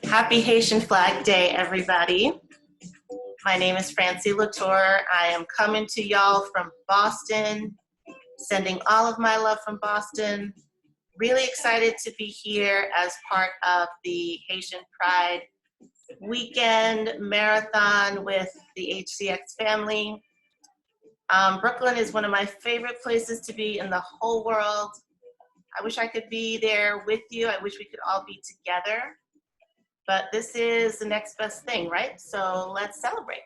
Happy Haitian Flag Day, everybody. My name is Francie Latour. I am coming to y'all from Boston, sending all of my love from Boston. Really excited to be here as part of the Haitian Pride weekend marathon with the HCX family. Brooklyn is one of my favorite places to be in the whole world. I wish I could be there with you. I wish we could all be together. But this is the next best thing, right? So let's celebrate.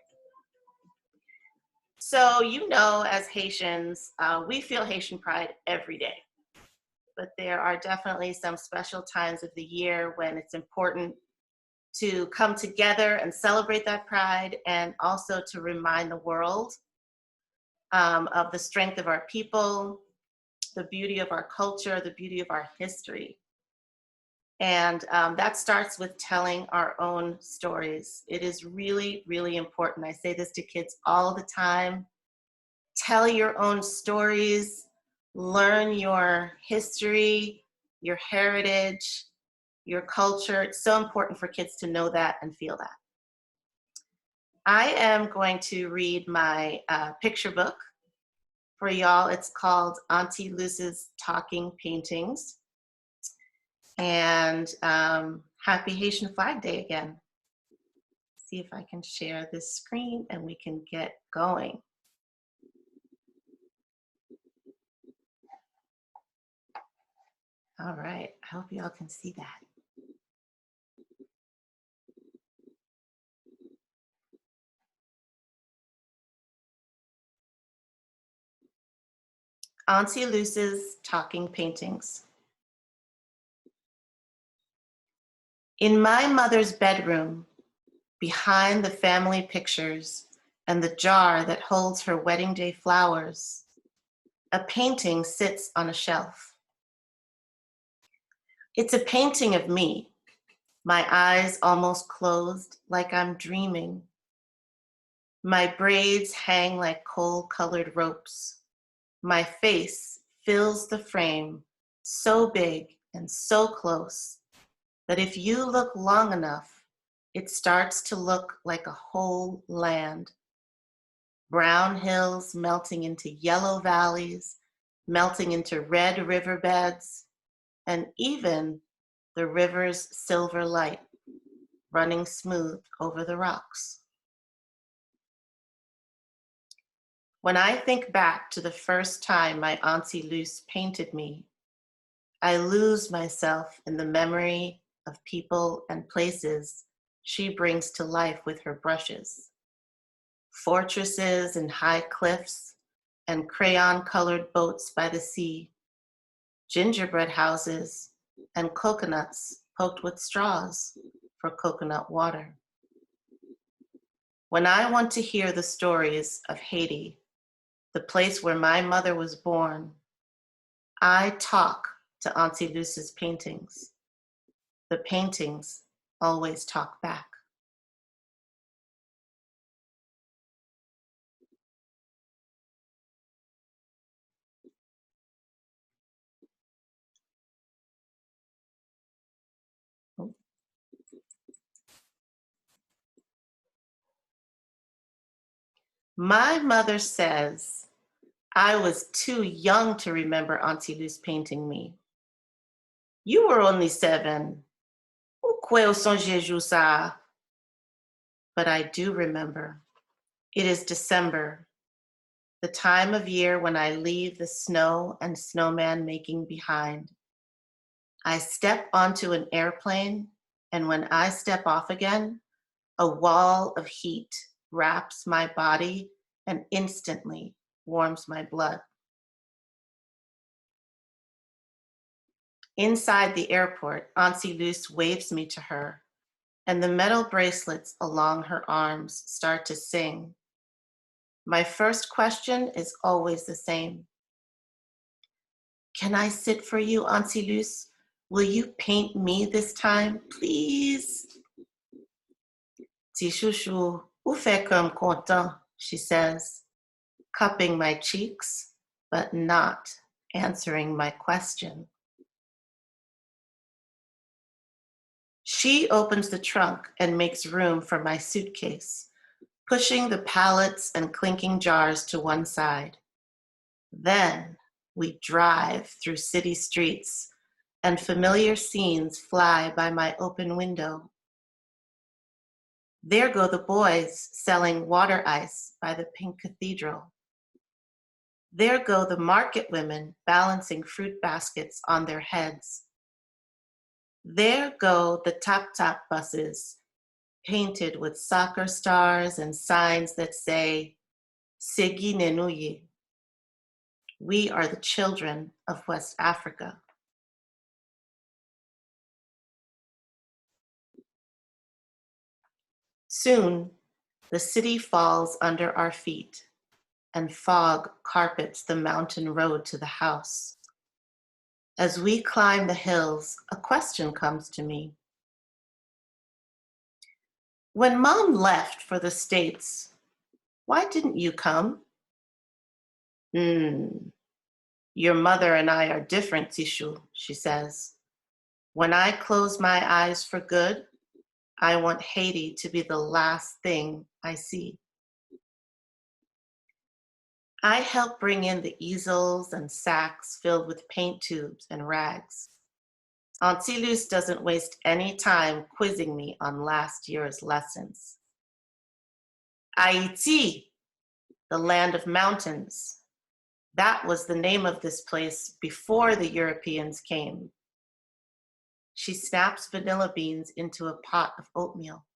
So you know, as Haitians, we feel Haitian pride every day. But there are definitely some special times of the year when it's important to come together and celebrate that pride, and also to remind the world of the strength of our people, the beauty of our culture, the beauty of our history. And that starts with telling our own stories. It is really, really important. I say this to kids all the time. Tell your own stories, learn your history, your heritage, your culture. It's so important for kids to know that and feel that. I am going to read my picture book for y'all. It's called Auntie Luce's Talking Paintings. And happy Haitian Flag Day again. See if I can share this screen and we can get going. All right, I hope y'all can see that. Auntie Luce's Talking Paintings. In my mother's bedroom, behind the family pictures and the jar that holds her wedding day flowers, a painting sits on a shelf. It's a painting of me, my eyes almost closed like I'm dreaming. My braids hang like coal-colored ropes. My face fills the frame, so big and so close that if you look long enough, it starts to look like a whole land. Brown hills melting into yellow valleys, melting into red riverbeds, and even the river's silver light running smooth over the rocks. When I think back to the first time my Auntie Luce painted me, I lose myself in the memory of people and places she brings to life with her brushes. Fortresses and high cliffs and crayon-colored boats by the sea, gingerbread houses and coconuts poked with straws for coconut water. When I want to hear the stories of Haiti, the place where my mother was born, I talk to Auntie Luce's paintings. The paintings always talk back. My mother says I was too young to remember Auntie Luce painting me. You were only 7. But I do remember. It is December, the time of year when I leave the snow and snowman making behind. I step onto an airplane, and when I step off again, a wall of heat wraps my body and instantly warms my blood. Inside the airport, Auntie Luce waves me to her, and the metal bracelets along her arms start to sing. My first question is always the same. Can I sit for you, Auntie Luce? Will you paint me this time, please? Ti chouchou, ou fait comme content, she says, cupping my cheeks, but not answering my question. She opens the trunk and makes room for my suitcase, pushing the pallets and clinking jars to one side. Then we drive through city streets and familiar scenes fly by my open window. There go the boys selling water ice by the pink cathedral. There go the market women balancing fruit baskets on their heads. There go the tap-tap buses painted with soccer stars and signs that say, Segi Nenuye. We are the children of West Africa. Soon, the city falls under our feet, and fog carpets the mountain road to the house. As we climb the hills, a question comes to me. When Mom left for the States, why didn't you come? Your mother and I are different, Tishu, she says. When I close my eyes for good, I want Haiti to be the last thing I see. I help bring in the easels and sacks filled with paint tubes and rags. Auntie Luce doesn't waste any time quizzing me on last year's lessons. Haiti, the land of mountains. That was the name of this place before the Europeans came. She snaps vanilla beans into a pot of oatmeal.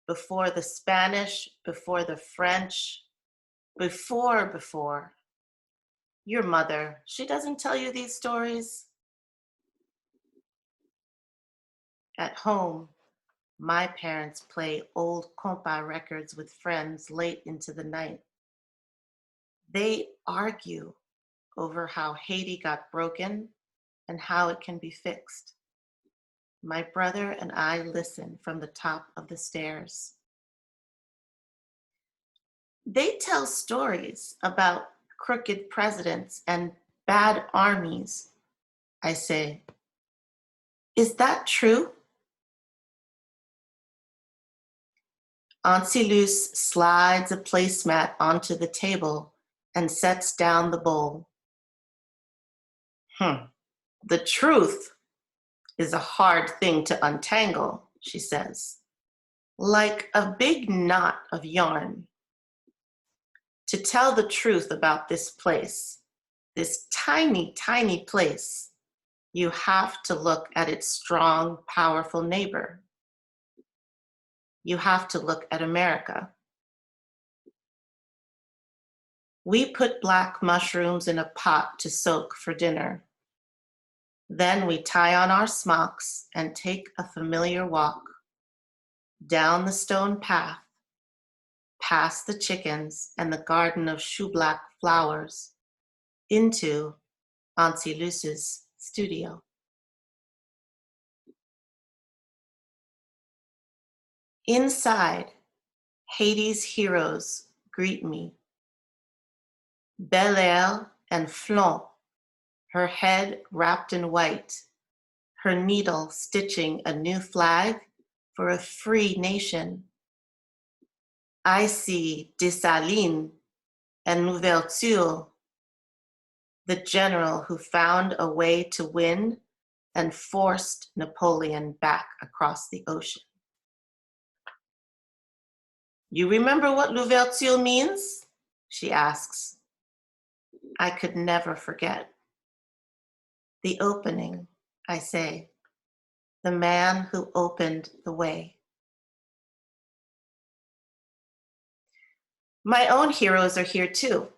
Before the Spanish, before the French, before. Your mother, she doesn't tell you these stories? At home, my parents play old compa records with friends late into the night. They argue over how Haiti got broken and how it can be fixed. My brother and I listen from the top of the stairs. They tell stories about crooked presidents and bad armies, I say. Is that true? Auntie Luce slides a placemat onto the table and sets down the bowl. The truth is a hard thing to untangle, she says, like a big knot of yarn. To tell the truth about this place, this tiny, tiny place, you have to look at its strong, powerful neighbor. You have to look at America. We put black mushrooms in a pot to soak for dinner. Then we tie on our smocks and take a familiar walk down the stone path, past the chickens and the garden of shoe-black flowers, into Auntie Luce's studio. Inside, Haiti's heroes greet me. Bel Air and Flon, her head wrapped in white, her needle stitching a new flag for a free nation. I see Dessalines and Louverture, the general who found a way to win and forced Napoleon back across the ocean. You remember what Louverture means? She asks. I could never forget. The opening, I say. The man who opened the way. My own heroes are here too.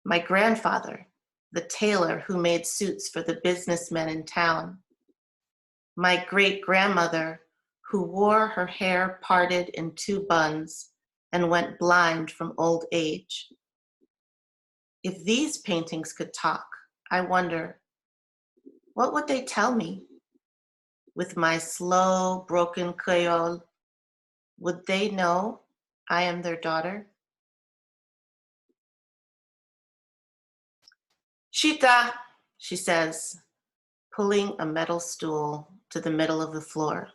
My grandfather, the tailor who made suits for the businessmen in town. My great-grandmother, who wore her hair parted in two buns and went blind from old age. If these paintings could talk, I wonder, what would they tell me? With my slow, broken Creole, would they know I am their daughter? Chita, she says, pulling a metal stool to the middle of the floor.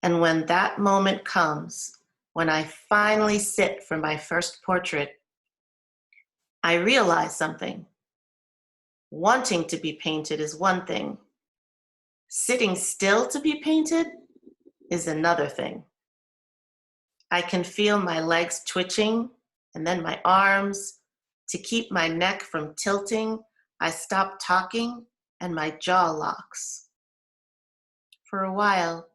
And when that moment comes, when I finally sit for my first portrait, I realize something. Wanting to be painted is one thing. Sitting still to be painted is another thing. I can feel my legs twitching and then my arms. To keep my neck from tilting, I stop talking and my jaw locks. For a while,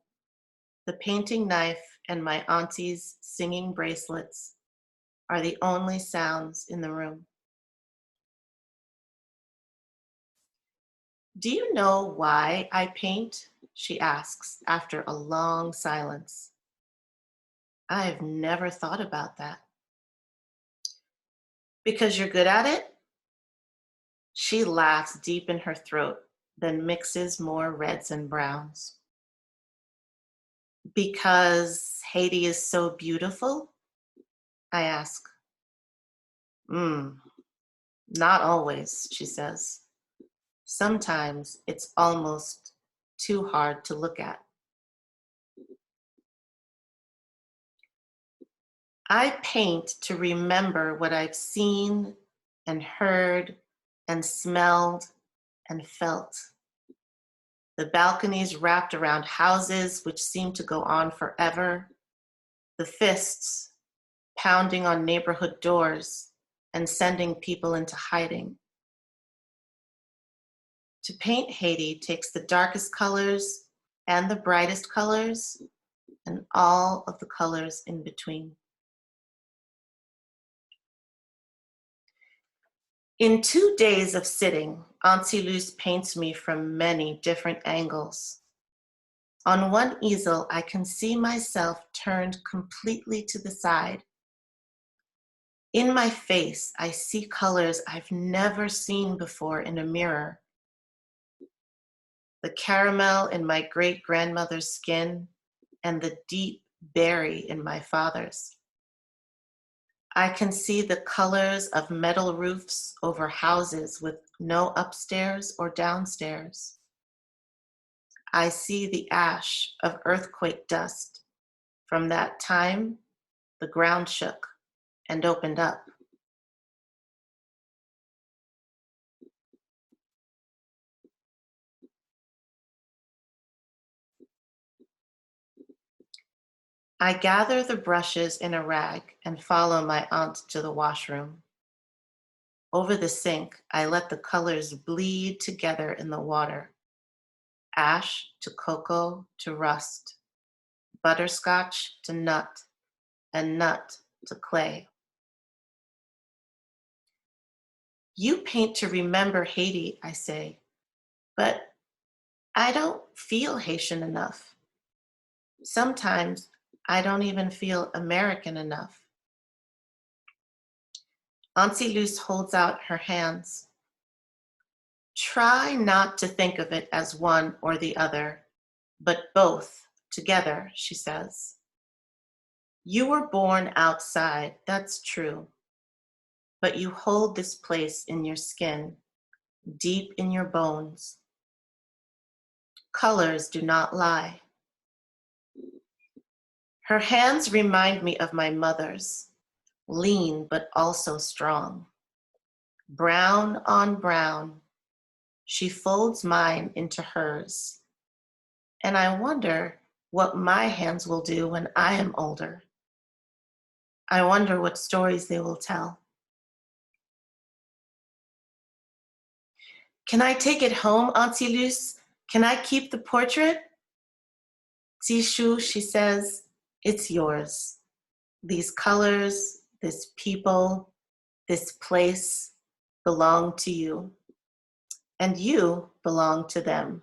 the painting knife and my auntie's singing bracelets are the only sounds in the room. Do you know why I paint? She asks after a long silence. I've never thought about that. Because you're good at it? She laughs deep in her throat, then mixes more reds and browns. Because Haiti is so beautiful? I ask. Not always, she says. Sometimes it's almost too hard to look at. I paint to remember what I've seen and heard and smelled and felt. The balconies wrapped around houses which seem to go on forever. The fists pounding on neighborhood doors and sending people into hiding. To paint Haiti takes the darkest colors and the brightest colors and all of the colors in between. In 2 days of sitting, Auntie Luce paints me from many different angles. On one easel, I can see myself turned completely to the side. In my face, I see colors I've never seen before in a mirror. The caramel in my great-grandmother's skin and the deep berry in my father's. I can see the colors of metal roofs over houses with no upstairs or downstairs. I see the ash of earthquake dust. From that time, the ground shook and opened up. I gather the brushes in a rag and follow my aunt to the washroom. Over the sink, I let the colors bleed together in the water. Ash to cocoa to rust, butterscotch to nut, and nut to clay. You paint to remember Haiti, I say, but I don't feel Haitian enough. Sometimes I don't even feel American enough. Auntie Luce holds out her hands. Try not to think of it as one or the other, but both together, she says. You were born outside, that's true, but you hold this place in your skin, deep in your bones. Colors do not lie. Her hands remind me of my mother's, lean but also strong. Brown on brown, she folds mine into hers. And I wonder what my hands will do when I am older. I wonder what stories they will tell. Can I take it home, Auntie Luce? Can I keep the portrait? Tishu, she says, it's yours. These colors, this people, this place belong to you. And you belong to them.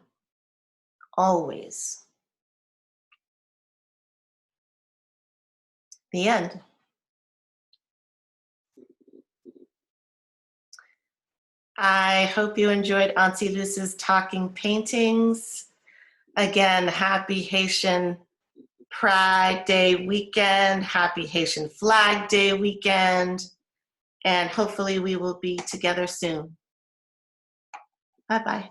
Always. The end. I hope you enjoyed Auntie Luce's talking paintings. Again, happy Haitian Pride Day weekend, happy Haitian Flag Day weekend, and hopefully we will be together soon. Bye-bye.